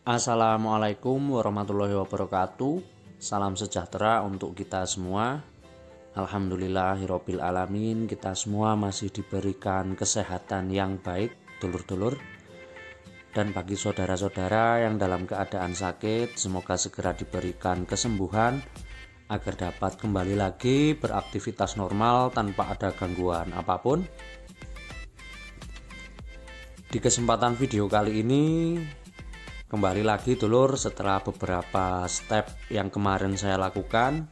Assalamualaikum warahmatullahi wabarakatuh. Salam sejahtera untuk kita semua. Alhamdulillahirabbil alamin, kita semua masih diberikan kesehatan yang baik, dulur-dulur. Dan bagi saudara-saudara yang dalam keadaan sakit, semoga segera diberikan kesembuhan agar dapat kembali lagi beraktivitas normal tanpa ada gangguan apapun. Di kesempatan video kali ini kembali lagi dulur, setelah beberapa step yang kemarin saya lakukan.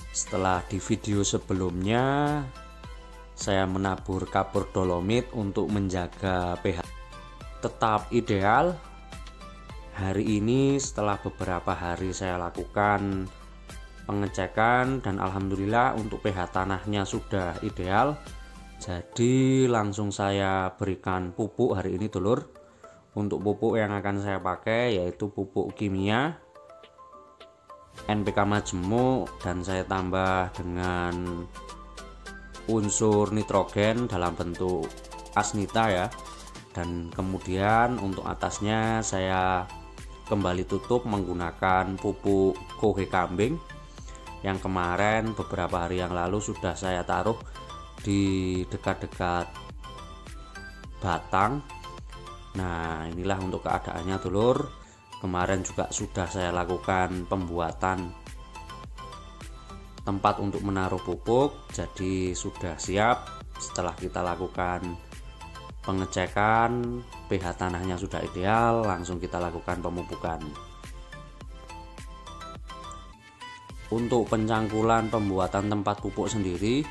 Setelah di video sebelumnya saya menabur kapur dolomit untuk menjaga pH tetap ideal. Hari ini setelah beberapa hari saya lakukan pengecekan dan alhamdulillah untuk pH tanahnya sudah ideal. Jadi langsung saya berikan pupuk hari ini dulur. Untuk pupuk yang akan saya pakai yaitu pupuk kimia NPK majemuk, dan saya tambah dengan unsur nitrogen dalam bentuk asnita ya. Dan kemudian untuk atasnya saya kembali tutup menggunakan pupuk kohe kambing yang kemarin beberapa hari yang lalu sudah saya taruh di dekat-dekat batang. Nah, inilah untuk keadaannya dulur. Kemarin juga sudah saya lakukan pembuatan tempat untuk menaruh pupuk, jadi sudah siap. Setelah kita lakukan pengecekan pH tanahnya sudah ideal, langsung kita lakukan pemupukan. Untuk pencangkulan pembuatan tempat pupuk sendiri,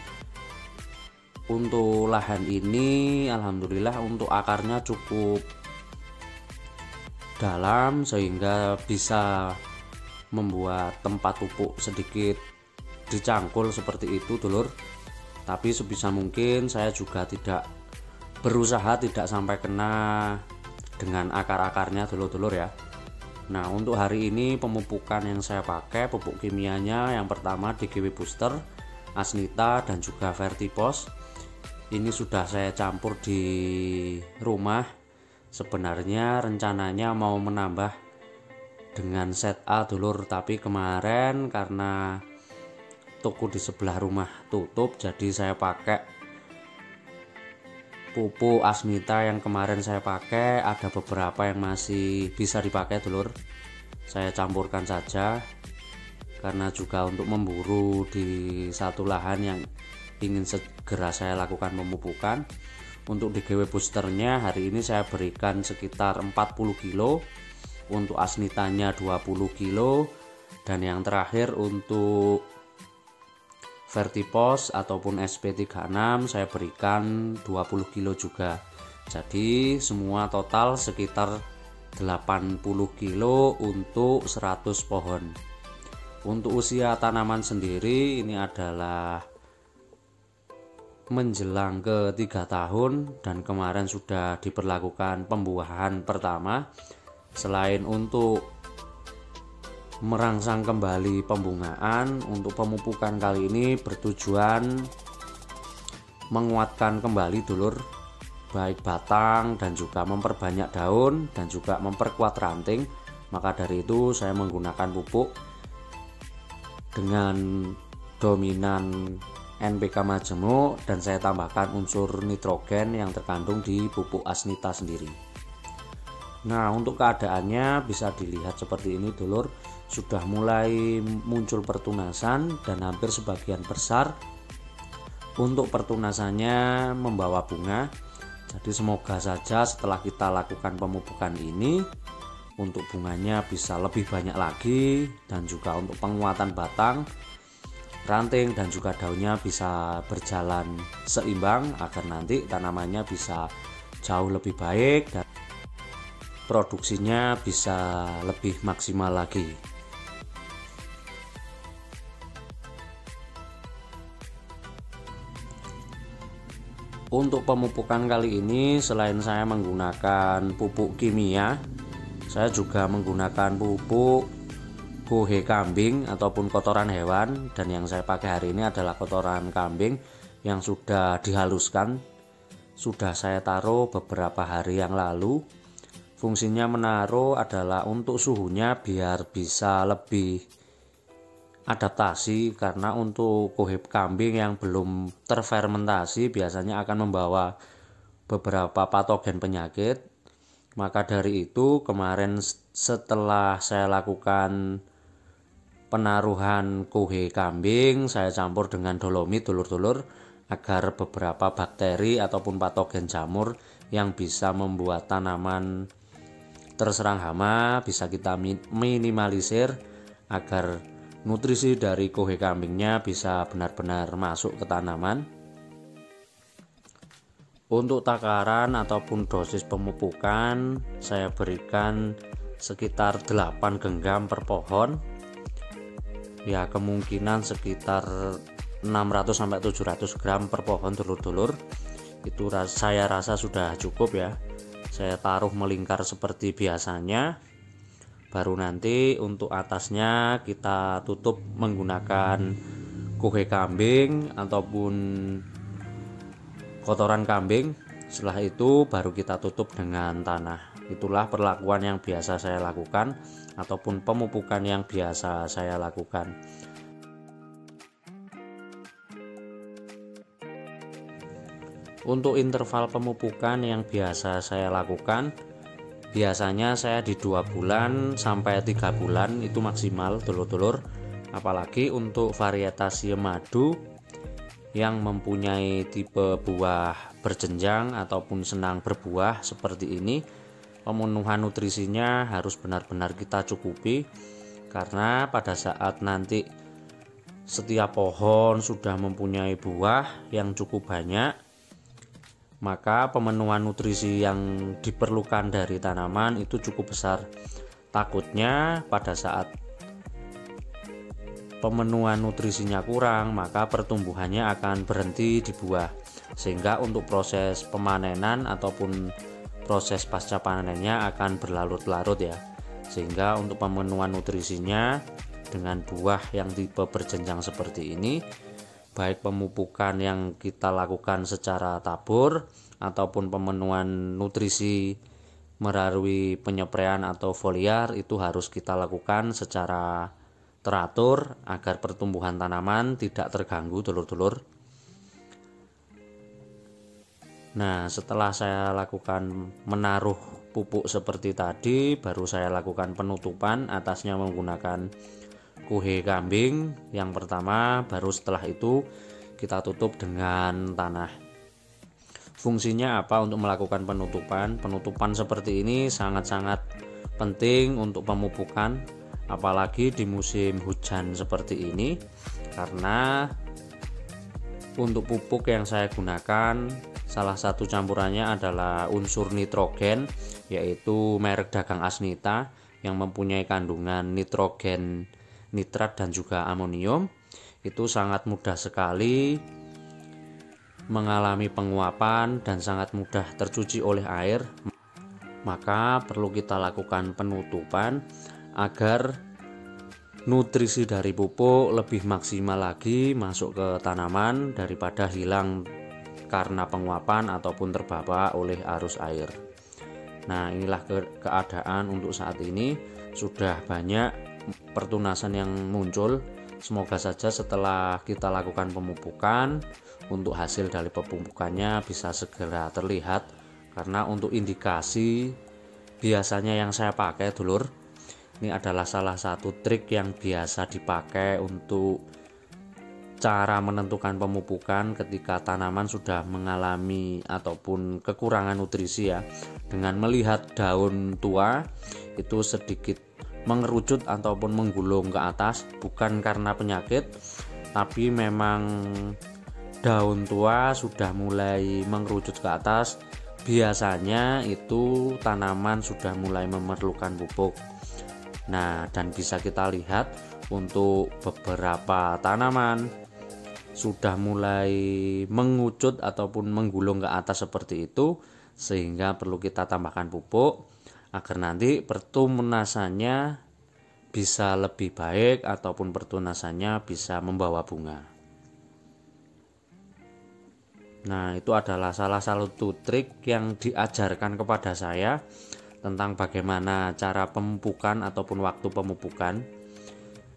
untuk lahan ini alhamdulillah untuk akarnya cukup dalam sehingga bisa membuat tempat pupuk sedikit dicangkul seperti itu dulur. Tapi sebisa mungkin saya juga tidak berusaha tidak sampai kena dengan akar-akarnya dulur-dulur ya. Nah, untuk hari ini pemupukan yang saya pakai pupuk kimianya yang pertama DGW Booster, Asnita dan juga Vertipos. Ini sudah saya campur di rumah. Sebenarnya rencananya mau menambah dengan set A dulur, tapi kemarin karena toko di sebelah rumah tutup, jadi saya pakai pupuk Asmita yang kemarin saya pakai. Ada beberapa yang masih bisa dipakai dulur, saya campurkan saja karena juga untuk memburu di satu lahan yang ingin segera saya lakukan pemupukan. Untuk DGW boosternya hari ini saya berikan sekitar 40 kilo, untuk asnitanya 20 kilo, dan yang terakhir untuk Vertipos ataupun SP36 saya berikan 20 kilo juga. Jadi semua total sekitar 80 kilo untuk 100 pohon. Untuk usia tanaman sendiri ini adalah menjelang ke 3 tahun dan kemarin sudah diperlakukan pembuahan pertama. Selain untuk merangsang kembali pembungaan, untuk pemupukan kali ini bertujuan menguatkan kembali dulur baik batang dan juga memperbanyak daun dan juga memperkuat ranting. Maka dari itu saya menggunakan pupuk dengan dominan NPK majemuk dan saya tambahkan unsur nitrogen yang terkandung di pupuk Asnita sendiri. Nah, untuk keadaannya bisa dilihat seperti ini dulur, sudah mulai muncul pertunasan dan hampir sebagian besar untuk pertunasannya membawa bunga. Jadi semoga saja setelah kita lakukan pemupukan ini untuk bunganya bisa lebih banyak lagi, dan juga untuk penguatan batang, ranting dan juga daunnya bisa berjalan seimbang agar nanti tanamannya bisa jauh lebih baik dan produksinya bisa lebih maksimal lagi. Untuk pemupukan kali ini selain saya menggunakan pupuk kimia, saya juga menggunakan pupuk kohe kambing ataupun kotoran hewan, dan yang saya pakai hari ini adalah kotoran kambing yang sudah dihaluskan. Sudah saya taruh beberapa hari yang lalu Fungsinya menaruh adalah untuk suhunya biar bisa lebih adaptasi, karena untuk kuhè kambing yang belum terfermentasi biasanya akan membawa beberapa patogen penyakit. Maka dari itu kemarin setelah saya lakukan penaruhan kuhè kambing, saya campur dengan dolomit dulur-dulur, agar beberapa bakteri ataupun patogen jamur yang bisa membuat tanaman terserang hama bisa kita minimalisir, agar nutrisi dari kuhè kambingnya bisa benar-benar masuk ke tanaman. Untuk takaran ataupun dosis pemupukan saya berikan sekitar 8 genggam per pohon, ya kemungkinan sekitar 600-700 gram per pohon dulur-dulur. Itu saya rasa sudah cukup ya. Saya taruh melingkar seperti biasanya. Baru nanti untuk atasnya kita tutup menggunakan kuhè kambing ataupun kotoran kambing. Setelah itu baru kita tutup dengan tanah. Itulah perlakuan yang biasa saya lakukan ataupun pemupukan yang biasa saya lakukan. Untuk interval pemupukan yang biasa saya lakukan, biasanya saya di 2 bulan sampai 3 bulan itu maksimal dulur-dulur. Apalagi untuk varietas madu yang mempunyai tipe buah berjenjang ataupun senang berbuah seperti ini, pemenuhan nutrisinya harus benar-benar kita cukupi, karena pada saat nanti setiap pohon sudah mempunyai buah yang cukup banyak, maka pemenuhan nutrisi yang diperlukan dari tanaman itu cukup besar. Takutnya pada saat pemenuhan nutrisinya kurang, maka pertumbuhannya akan berhenti di buah, sehingga untuk proses pemanenan ataupun proses pasca panennya akan berlarut-larut ya. Sehingga untuk pemenuhan nutrisinya dengan buah yang tipe berjenjang seperti ini, baik pemupukan yang kita lakukan secara tabur ataupun pemenuhan nutrisi melalui penyepraian atau foliar, itu harus kita lakukan secara teratur agar pertumbuhan tanaman tidak terganggu dulur-dulur. Nah, setelah saya lakukan menaruh pupuk seperti tadi, baru saya lakukan penutupan atasnya menggunakan kuhè kambing yang pertama, baru setelah itu kita tutup dengan tanah. Fungsinya apa untuk melakukan penutupan? Penutupan seperti ini sangat-sangat penting untuk pemupukan, apalagi di musim hujan seperti ini, karena untuk pupuk yang saya gunakan salah satu campurannya adalah unsur nitrogen, yaitu merek dagang Asnita yang mempunyai kandungan nitrogen, nitrat dan juga amonium. Itu sangat mudah sekali mengalami penguapan dan sangat mudah tercuci oleh air. Maka perlu kita lakukan penutupan agar nutrisi dari pupuk lebih maksimal lagi masuk ke tanaman daripada hilang karena penguapan ataupun terbawa oleh arus air. Nah, inilah keadaan untuk saat ini. Sudah banyak pertunasan yang muncul. Semoga saja setelah kita lakukan pemupukan, untuk hasil dari pemupukannya bisa segera terlihat. Karena untuk indikasi biasanya yang saya pakai dulur, ini adalah salah satu trik yang biasa dipakai untuk cara menentukan pemupukan ketika tanaman sudah mengalami ataupun kekurangan nutrisi ya. Dengan melihat daun tua itu sedikit mengerucut ataupun menggulung ke atas, bukan karena penyakit, tapi memang daun tua sudah mulai mengerucut ke atas, biasanya itu tanaman sudah mulai memerlukan pupuk. Nah, dan bisa kita lihat untuk beberapa tanaman sudah mulai mengucut ataupun menggulung ke atas seperti itu, sehingga perlu kita tambahkan pupuk agar nanti pertunasannya bisa lebih baik ataupun pertunasannya bisa membawa bunga. Nah, itu adalah salah satu trik yang diajarkan kepada saya tentang bagaimana cara pemupukan ataupun waktu pemupukan.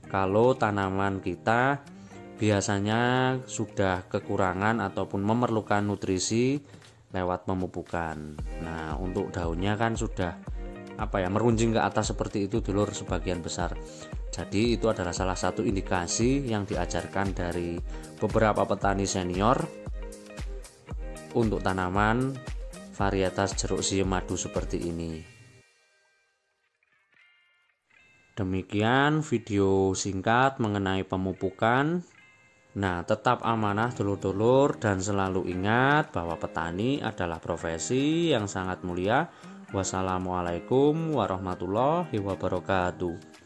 Kalau tanaman kita biasanya sudah kekurangan ataupun memerlukan nutrisi lewat pemupukan. Nah, untuk daunnya kan sudah meruncing ke atas seperti itu dulur sebagian besar. Jadi itu adalah salah satu indikasi yang diajarkan dari beberapa petani senior untuk tanaman varietas jeruk siem madu seperti ini. Demikian video singkat mengenai pemupukan. Nah, tetap amanah dulur-dulur dan selalu ingat bahwa petani adalah profesi yang sangat mulia. Wassalamualaikum warahmatullahi wabarakatuh.